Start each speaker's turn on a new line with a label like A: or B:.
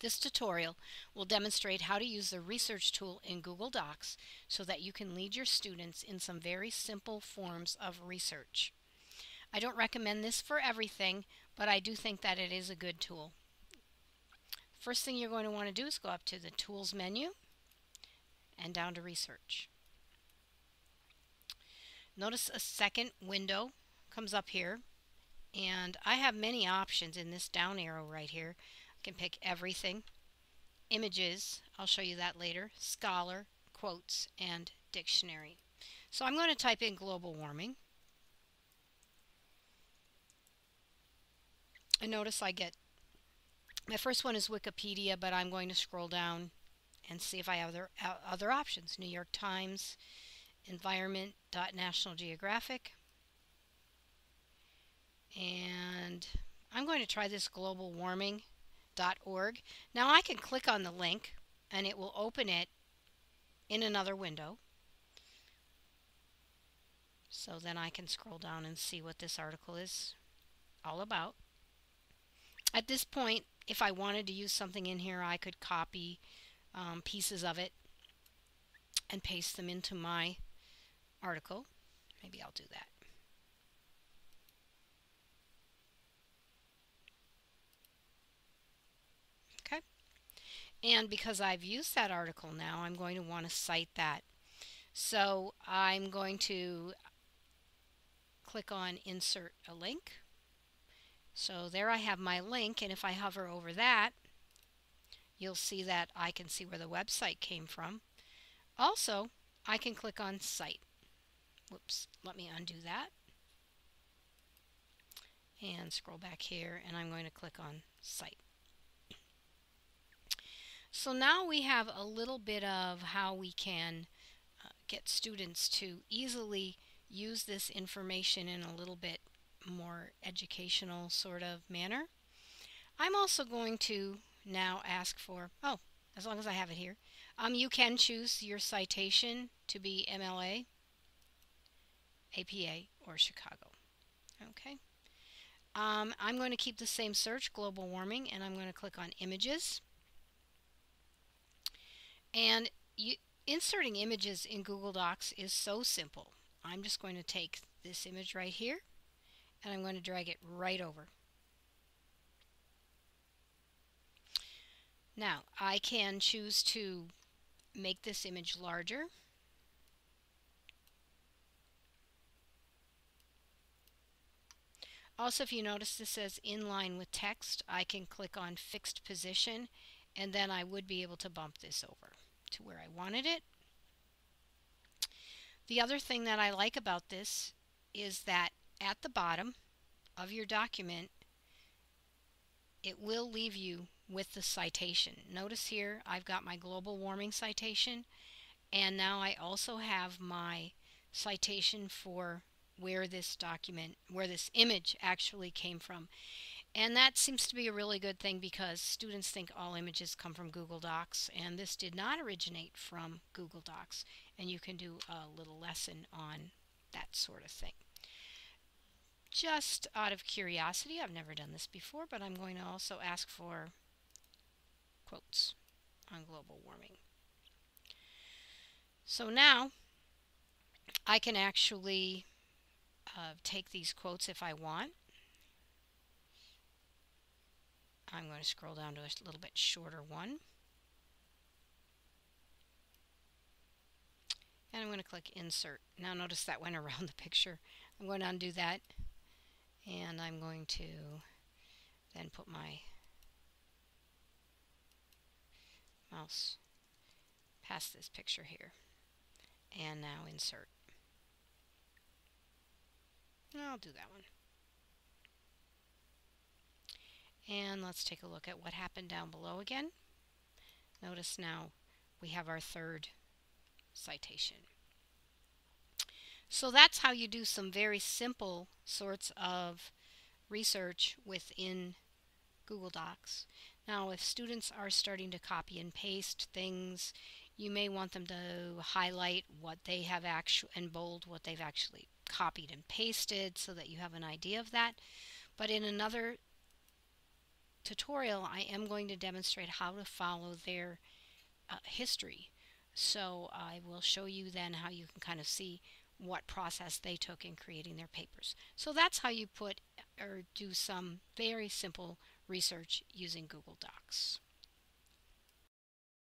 A: This tutorial will demonstrate how to use the research tool in Google Docs so that you can lead your students in some very simple forms of research. I don't recommend this for everything, but I do think that it is a good tool. First thing you're going to want to do is go up to the Tools menu and down to Research. Notice a second window comes up here, and I have many options in this down arrow right here. I can pick everything, images, I'll show you that later, scholar, quotes, and dictionary. So I'm going to type in global warming. And notice I get, my first one is Wikipedia, but I'm going to scroll down and see if I have other options. New York Times, Environment, National Geographic, and I'm going to try this globalwarming.org. Now I can click on the link and it will open it in another window. So then I can scroll down and see what this article is all about. At this point, if I wanted to use something in here, I could copy pieces of it and paste them into my article. Maybe I'll do that. Okay. And because I've used that article now, I'm going to want to cite that. So I'm going to click on Insert a Link. So there I have my link, and if I hover over that, you'll see that I can see where the website came from. Also, I can click on Cite. Whoops, let me undo that. And scroll back here, and I'm going to click on Cite. So now we have a little bit of how we can get students to easily use this information in a little bit more educational sort of manner. I'm also going to now ask for, as long as I have it here, you can choose your citation to be MLA, APA, or Chicago. Okay. I'm going to keep the same search, global warming, and I'm going to click on images. And inserting images in Google Docs is so simple. I'm just going to take this image right here and I'm going to drag it right over. Now I can choose to make this image larger. Also, if you notice, this says inline with text. I can click on fixed position and then I would be able to bump this over to where I wanted it. The other thing that I like about this is that at the bottom of your document, it will leave you with the citation. Notice here I've got my global warming citation, and now I also have my citation for where this image actually came from. And that seems to be a really good thing because students think all images come from Google Docs, and this did not originate from Google Docs. And you can do a little lesson on that sort of thing. Just out of curiosity, I've never done this before, but I'm going to also ask for quotes on global warming. So now I can actually take these quotes if I want. I'm going to scroll down to a little bit shorter one. And I'm going to click Insert. Now notice that went around the picture. I'm going to undo that. And I'm going to then put my mouse past this picture here. And now Insert. I'll do that one. And let's take a look at what happened down below again. Notice now we have our third citation. So that's how you do some very simple sorts of research within Google Docs. Now, if students are starting to copy and paste things, you may want them to highlight what they have and bold what they've actually copied and pasted so that you have an idea of that. But in another tutorial, I am going to demonstrate how to follow their history. So I will show you then how you can kind of see what process they took in creating their papers. So that's how you put or do some very simple research using Google Docs.